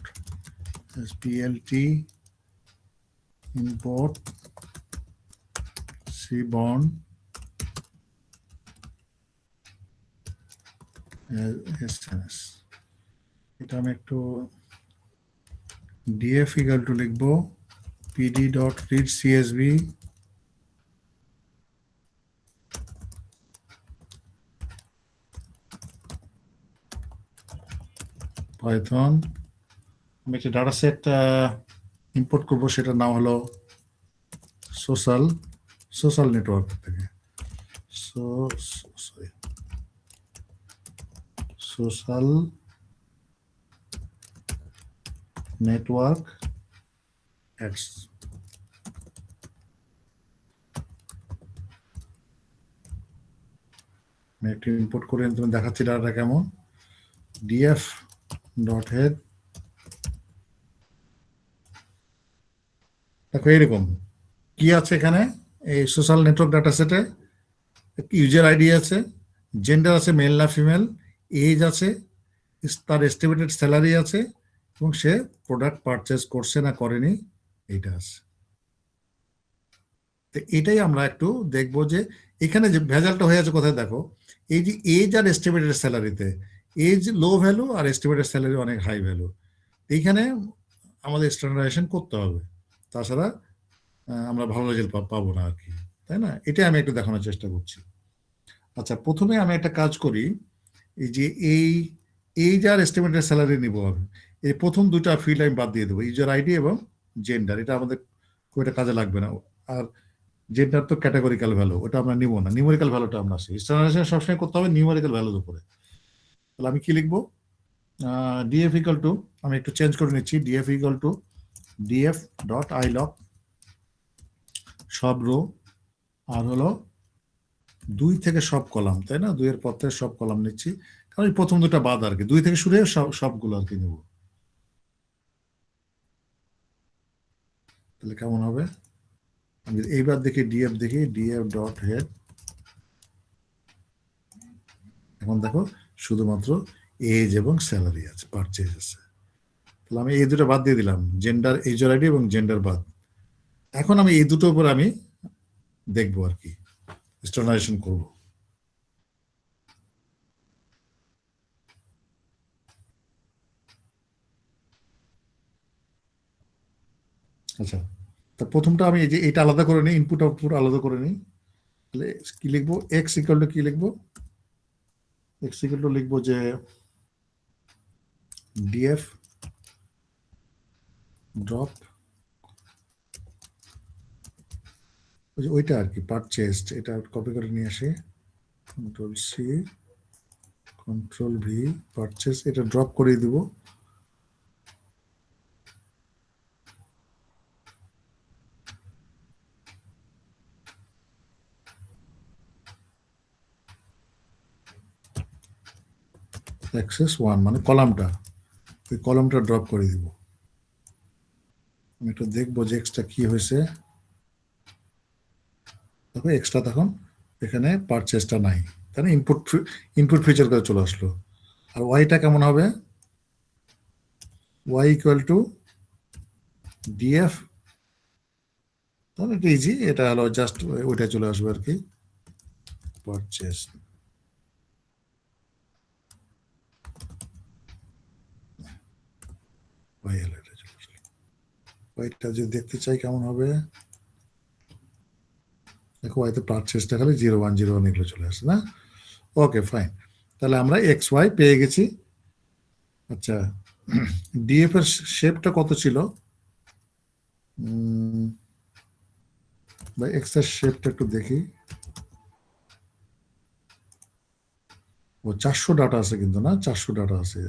as plt, import cbond as sns। এটা আমি একটু df equal to লিখবো pd.read csv পাইথন। আমি একটা ডাটা সেট ইম্পোর্ট করবো, সেটার নাম হলো সোশ্যাল নেটওয়ার্ক থেকে। Social network ads. আমি একটু ইম্পোর্ট করে তুমি দেখাচ্ছি ডাটাটা কেমন। df ডট হেড, দেখো এরকম কি আছে এখানে। এই সোশ্যাল নেটওয়ার্ক ডাটা সেটে ইউজার আইডি আছে, জেন্ডার আছে মেল না ফিমেল, এজ আছে, তার এস্টিমেটেড স্যালারি আছে, এবং সে প্রোডাক্ট পারচেস করছে না করেনি এইটা আছে। তো এটাই আমরা একটু দেখবো যে এখানে যে ভেজালটা হয়ে আছে কোথায়। দেখো এই যে এজ আর এস্টিমেটেড স্যালারিতে, এজ লো ভ্যালু আর এস্টিমেটেড স্যালারি অনেক হাই ভ্যালু। এইখানে আমাদের স্ট্যান্ডার্ডাইজেশন করতে হবে, তাছাড়া আমরা ভালো রেজাল্ট পাবো না আর কি, তাই না? এটাই আমি একটু দেখানোর চেষ্টা করছি। আচ্ছা, প্রথমে আমি একটা কাজ করি, এই যে এই যার এস্টিমেটেড স্যালারি নিব আমি, এই প্রথম দুটা ফিল্ড আমি বাদ দিয়ে দেবো, ইউজার আইডি এবং জেন্ডার। এটা আমাদের খুব একটা কাজে লাগবে না। আর জেন্ডার তো ক্যাটাগরিক্যাল ভ্যালু, ওটা আমরা নিব না। নিউমেরিক্যাল ভ্যালুটা আমরা আসি, স্ট্যান্ডার্ডাইজেশন সবসময় করতে হবে নিউমেরিক্যাল ভ্যালুর উপরে। তাহলে আমি কি লিখবো? ডিএফ ইকাল টু, আমি একটু চেঞ্জ করে নিচ্ছি, df equal to df dot iloc সব রো, আর হলো 2 থেকে সব কলাম, তাই না? 2 এর পর থেকে সব কলাম নিচ্ছি, কারণ এই প্রথম দুটা বাদ আর কি, 2 থেকে শুরু হয়ে সবগুলো আর কি নেব। তাহলে কেমন হবে? আমি এইবার দেখি ডিএফ ডট হেড। এখন দেখো শুধুমাত্র এজ এবং স্যালারি আছে, পারচেজ আছে। তাহলে আমি এই দুটো বাদ দিয়ে দিলাম, জেন্ডার, ইউজার আইডি এবং জেন্ডার বাদ। এখন আমি এই দুটোর উপর আমি দেখবো আর কি, স্ট্যান্ডার্ডাইজেশন করবো। আচ্ছা, তা প্রথমটা আমি এই যে এটা আলাদা করে নিই, ইনপুট আউটপুট আলাদা করে নিই। তাহলে কি লিখবো? এক্স ইকুয়াল টু কি লিখবো? এক্স ইকুয়াল টু লিখবো যে ডিএফ ড্রপ, ওইটা আর কি পারচেজড, এটা কপি করে নিয়ে আসি, control C control V, purchase, এটা ড্রপ করে দিব। অ্যাক্সেস 1 মানে কলামটা, ওই কলামটা ড্রপ করে দিব। আমি একটু দেখবো যে এক্সটা কি হয়েছে। দেখো এক্সটা তখন এখানে পারচেসটা নাই, তাই না? ইনপুট ফিচার করে চলে আসলো। আর ওয়াইটা কেমন হবে? ওয়াই ইকুয়াল টু ডিএফ, তাহলে এটা ইজি, এটা হলো জাস্ট ওইটা চলে আসবে আর কি, পারচেস। ওয়াই হলো এটা চলে আসলো। ওয়াইটা যদি দেখতে চাই কেমন হবে, দেখো ওয়াইতে পারচেসটা খালি 0101 এগুলো চলে আসছে না? ওকে ফাইন, তাহলে আমরা এক্স ওয়াই পেয়ে গেছি। আচ্ছা, ডিএফ এর শেপটা কত ছিল? বা এক্স এর শেপটা একটু দেখি। ও 400 ডাটা আছে কিন্তু, না 400 ডাটা আছে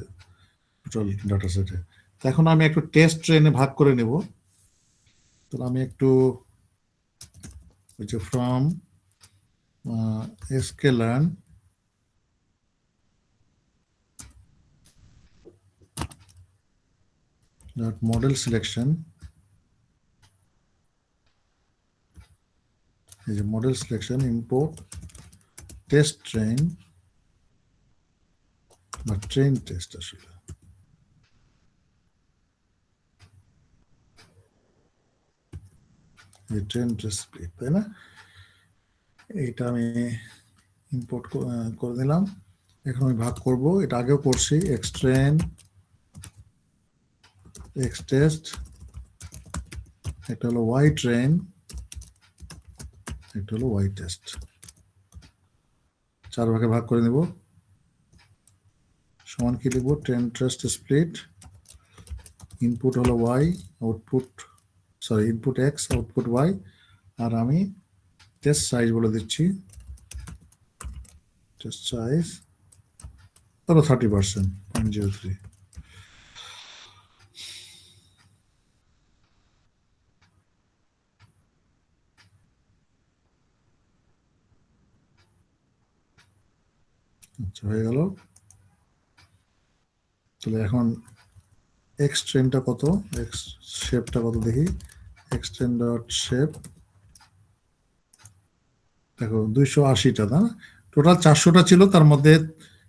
টোটাল ডাটা সেটে। এখন আমি একটু টেস্ট ট্রেনে ভাগ করে নেব। তাহলে আমি একটু ওই যে from scalar dot model selection, এই যে model selection import test train বা ট্রেন টেস্ট, আসলে এই ট্রেন টেস্ট স্প্লিট, তাই না? এইটা আমি ইম্পোর্ট করে দিলাম। এখন আমি ভাগ করব, এটা আগেও করছি, এক্স ট্রেন এক্স টেস্ট, একটা হলো ওয়াই ট্রেন, একটা হলো ওয়াই টেস্ট। 4 ভাগে ভাগ করে নেব। সমান কি লিখবো? ট্রেন টেস্ট স্প্লিট, ইনপুট হলো Y, output sorry input X, output Y, আর আমি টেস্ট সাইজ বলে দিচ্ছি, টেস্ট সাইজ ধরো 30%, 0.03। আচ্ছা, হয়ে গেল। তাহলে এখন এক্স ট্রেনটা কত, এক্স শেপটা কত দেখি। এক্স ট্রেন ডট শেপ, দেখো 280টা, না? টোটাল 400টা ছিল, তার মধ্যে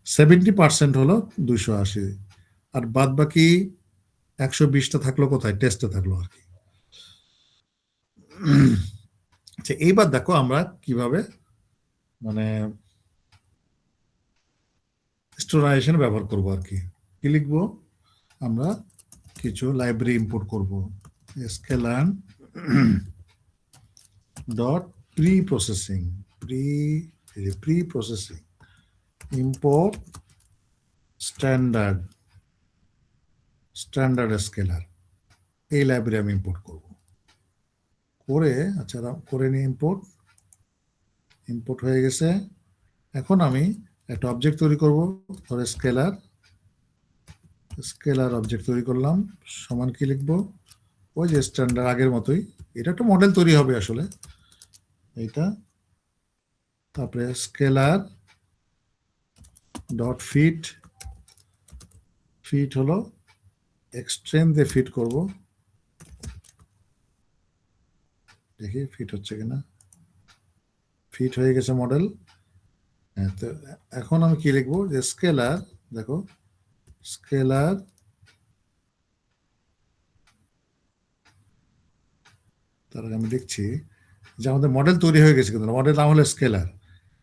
70% হলো 280, আর বাদ বাকি 120টা থাকলো কোথায়? টেস্টে থাকলো আর কি। আচ্ছা, এইবার দেখো আমরা কিভাবে মানে স্টোরাইজেশন ব্যবহার করবো আর কি। কি লিখবো? আমরা কিছু লাইব্রেরি ইম্পোর্ট করব, scalar dot pre processing, pre processing import standard scalar, এই লাইব্রেরি আমি ইম্পোর্ট করব করে। আচ্ছা, করে নিয়ে ইম্পোর্ট হয়ে গেছে। এখন আমি একটা অবজেক্ট তৈরি করব, ধরে স্কেলার অবজেক্ট তৈরি করলাম। সমান কি লিখবো? ওই যে স্ট্যান্ডার্ড আগের মতোই, এটা একটা মডেল তৈরি হবে আসলে এইটা। তারপরে স্কেলার ডট ফিট হলো এক্সট্রেন দিয়ে ফিট করব, দেখি ফিট হচ্ছে কিনা। ফিট হয়ে গেছে মডেল। হ্যাঁ, তো এখন আমি কি লিখবো? যে স্কেলার, দেখো স্কেলার তার আগে আমি লিখছি যে আমাদের মডেল তৈরি হয়ে গেছে, কিন্তু মডেল নাম হলো স্কেলার।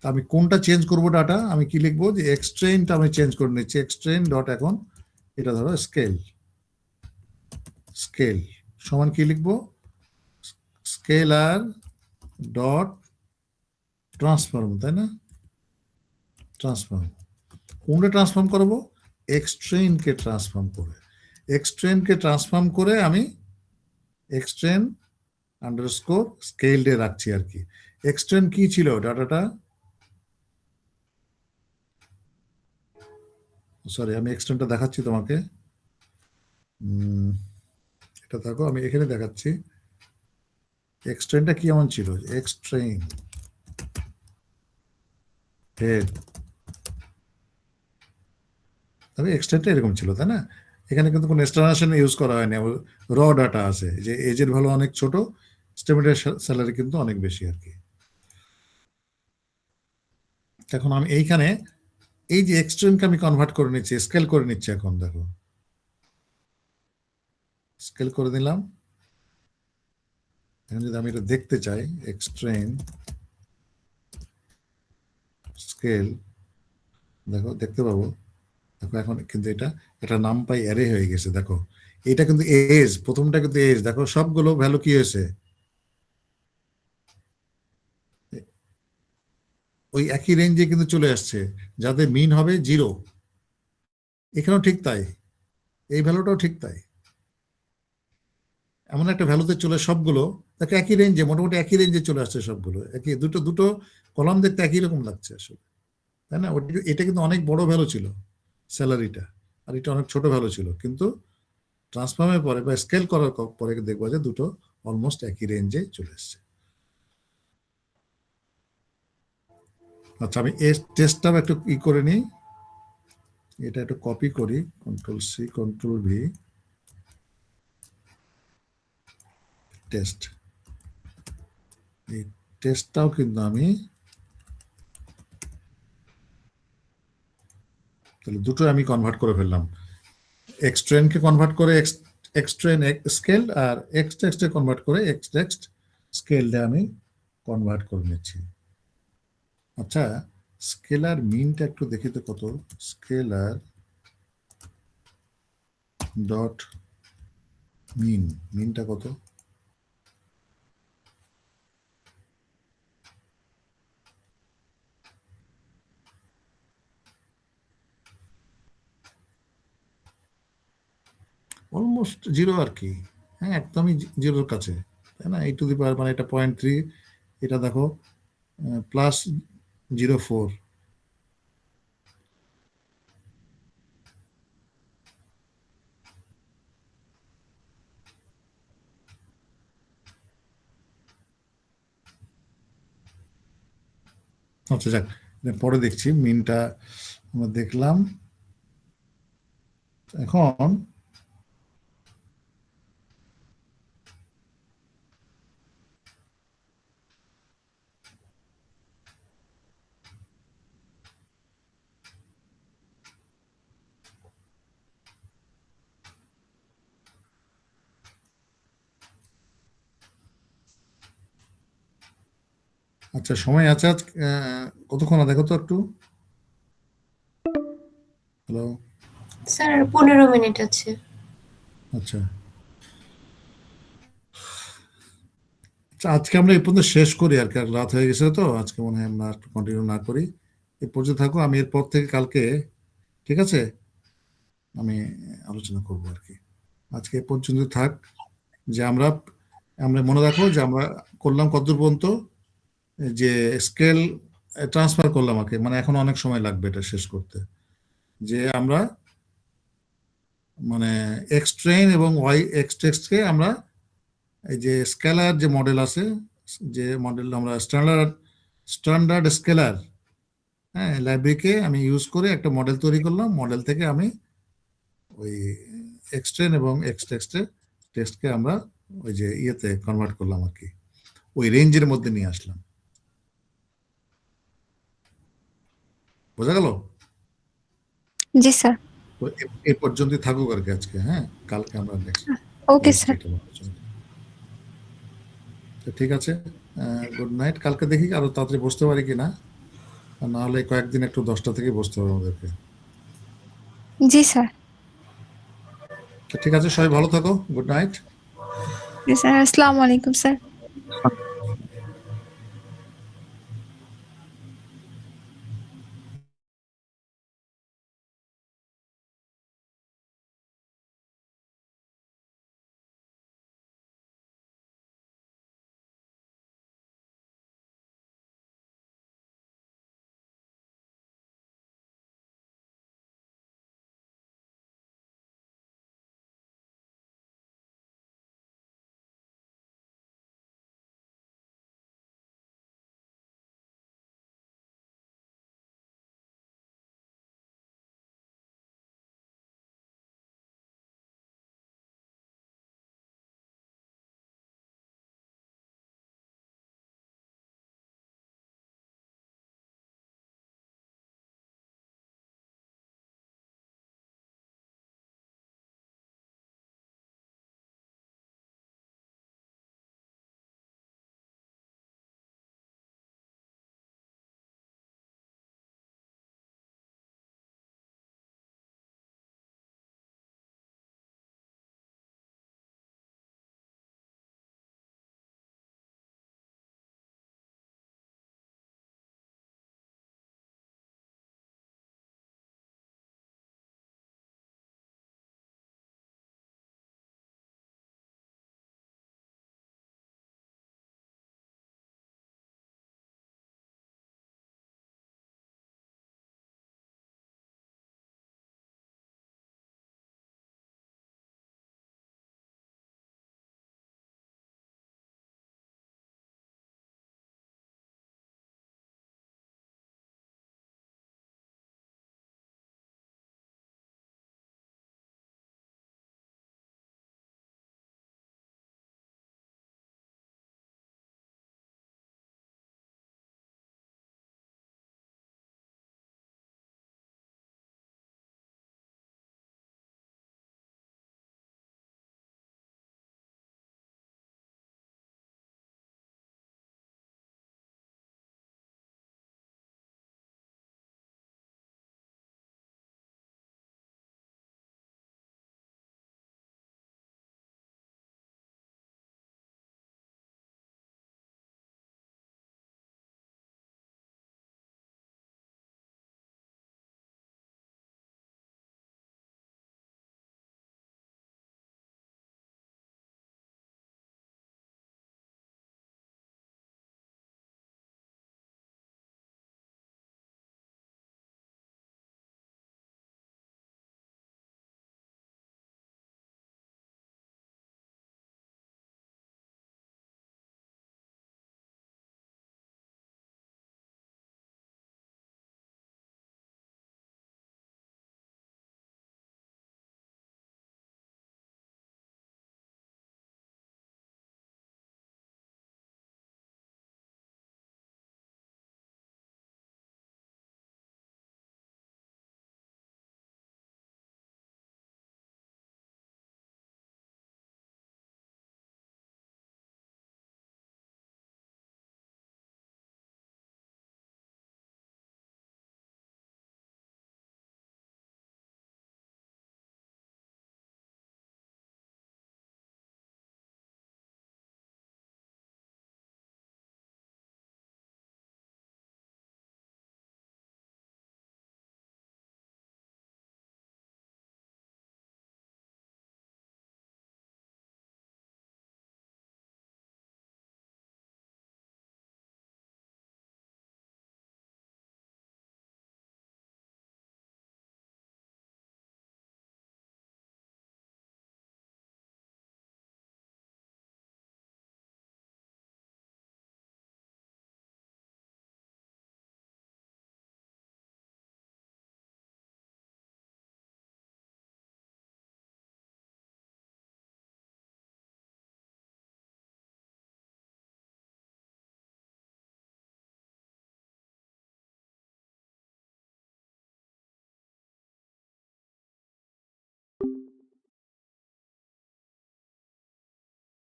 আমি কোনটা চেঞ্জ করব ডাটা? আমি কি লিখবো? যে এক্সট্রেনটা আমি চেঞ্জ করে নিচ্ছি, এক্সট্রেন ডট এখন এটা ধরো স্কেল সমান কি লিখবো? স্কেলার ডট ট্রান্সফর্ম, তাই না? ট্রান্সফর্ম কোনটা ট্রান্সফর্ম করবো? এক্সট্রেনকে ট্রান্সফর্ম করে আমি এক্সট্রেন আন্ডারস্কোর স্কেলডে রাখছি আর কি। এক্সট্রেন কি ছিল ডাটাটা? সরি, আমি এক্সট্রেনটা দেখাচ্ছি তোমাকে। এটা দেখো, আমি এখানে দেখাচ্ছি এক্সট্রেনটা কি এমন ছিল। এক্সট্রেন হেড, তবে এক্সট্রেনটা এরকম ছিল, তাই না? এখানে কিন্তু কোনো এক্সটার্নেশন ইউজ করা হয়নি, র ডাটা আছে যে এজের ভ্যালু অনেক ছোট, এস্টিমেটেড স্যালারি কিন্তু অনেক বেশি আর কি। এখন আমি এইখানে এই যে এক্সট্রিমকে আমি কনভার্ট করে নিচ্ছি, স্কেল করে নিচ্ছি। এখন দেখো স্কেল করে দিলাম। এখন যদি আমি এটা দেখতে চাই, এক্সট্রিম স্কেল, দেখো দেখতে পাবো। দেখো এখন কিন্তু এটা নাম পাই অ্যারে হয়ে গেছে। দেখো এটা কিন্তু এজ, প্রথমটা কিন্তু এজ, দেখো সবগুলো ভ্যালু কি হয়েছে, ওই একই রেঞ্জে কিন্তু চলে আসছে, যাদের মিন হবে 0। এখানেও ঠিক তাই, এই ভ্যালুটাও ঠিক তাই। এমন একটা ভ্যালুতে চলে সবগুলো, দেখো একই রেঞ্জে, মোটামুটি একই রেঞ্জে চলে আসছে সবগুলো, একই দুটো দুটো কলাম দেখতে একই রকম লাগছে আসলে, তাই না? এটা কিন্তু অনেক বড় ভ্যালু ছিল স্যালারিটা, আর এটা অনেক ছোট ভ্যালু ছিল, কিন্তু ট্রান্সফর্মের পরে বা স্কেল করার পরে দেখবো যে দুটো অলমোস্ট একই রেঞ্জে চলে এসছে। আচ্ছা, আমি এই টেস্টটাও একটু করে নিই, এটা একটু কপি করি, Ctrl+C Ctrl+V, টেস্ট। এই টেস্টটাও কিন্তু আমি তাহলে দুটো আমি কনভার্ট করে ফেললাম, এক্সট্রেনকে কনভার্ট করে এক্সট্রেন স্কেল, আর এক্স টেক্সটে কনভার্ট করে এক্স টেক্সট স্কেলটা আমি কনভার্ট করে নিচ্ছি। আচ্ছা, স্কেলার মিনটা একটু দেখি তো কত, স্কেলার ডট মিনটা কত? অলমোস্ট 0 আর কি, হ্যাঁ একদমই 0-র কাছে, তাই না? e⁻, মানে এটা 0.3, এটা দেখো +0.4। আচ্ছা যাক, পরে দেখছি মিনটা আমরা দেখলাম। এখন আচ্ছা, সময় আছে আজ কতক্ষণ দেখো তো একটু। হ্যালো।
স্যার 15 মিনিট আছে।
আচ্ছা আচ্ছা, আজকে আমরা এই পর্যন্ত শেষ করি আর কি, আর রাত হয়ে গেছে তো আজকে মনে হয় আমরা একটু কন্টিনিউ না করি, এই পর্যন্ত থাকো। আমি এরপর থেকে কালকে, ঠিক আছে, আমি আলোচনা করব আর কি। আজকে এ পর্যন্ত থাক, যে আমরা আমরা মনে রাখো যে আমরা করলাম কতদূর পর্যন্ত, যে স্কেল ট্রান্সফার করলাম আর কি, মানে এখন অনেক সময় লাগবে এটা শেষ করতে, যে আমরা মানে এক্স ট্রেন এবং ওয়াই এক্স টেক্সটকে আমরা এই যে স্কেলার যে মডেল আছে, যে মডেল আমরা স্ট্যান্ডার্ড স্কেলার, হ্যাঁ, লাইব্রেরিকে আমি ইউজ করে একটা মডেল তৈরি করলাম, মডেল থেকে আমি ওই এক্স ট্রেন এবং এক্স টেক্সটকে আমরা ওই যে ইয়েতে কনভার্ট করলাম আর কি, ওই রেঞ্জের মধ্যে নিয়ে আসলাম। বোঝা গেল?
জি স্যার।
তো এ পর্যন্তই থাকুক আর কি আজকে, হ্যাঁ, কালকে আমরা নেক্সট
ওকে স্যার।
ঠিক আছে, গুড নাইট। কালকে দেখি আরো তাড়াতাড়ি বসতে পারি কিনা, আর না হলে কয়েকদিন একটু 10টা থেকে বসতে হবে আমাদেরকে।
জি স্যার।
ঠিক আছে, সবাই ভালো থাকো, গুড নাইট।
জি স্যার, আসসালামু আলাইকুম স্যার।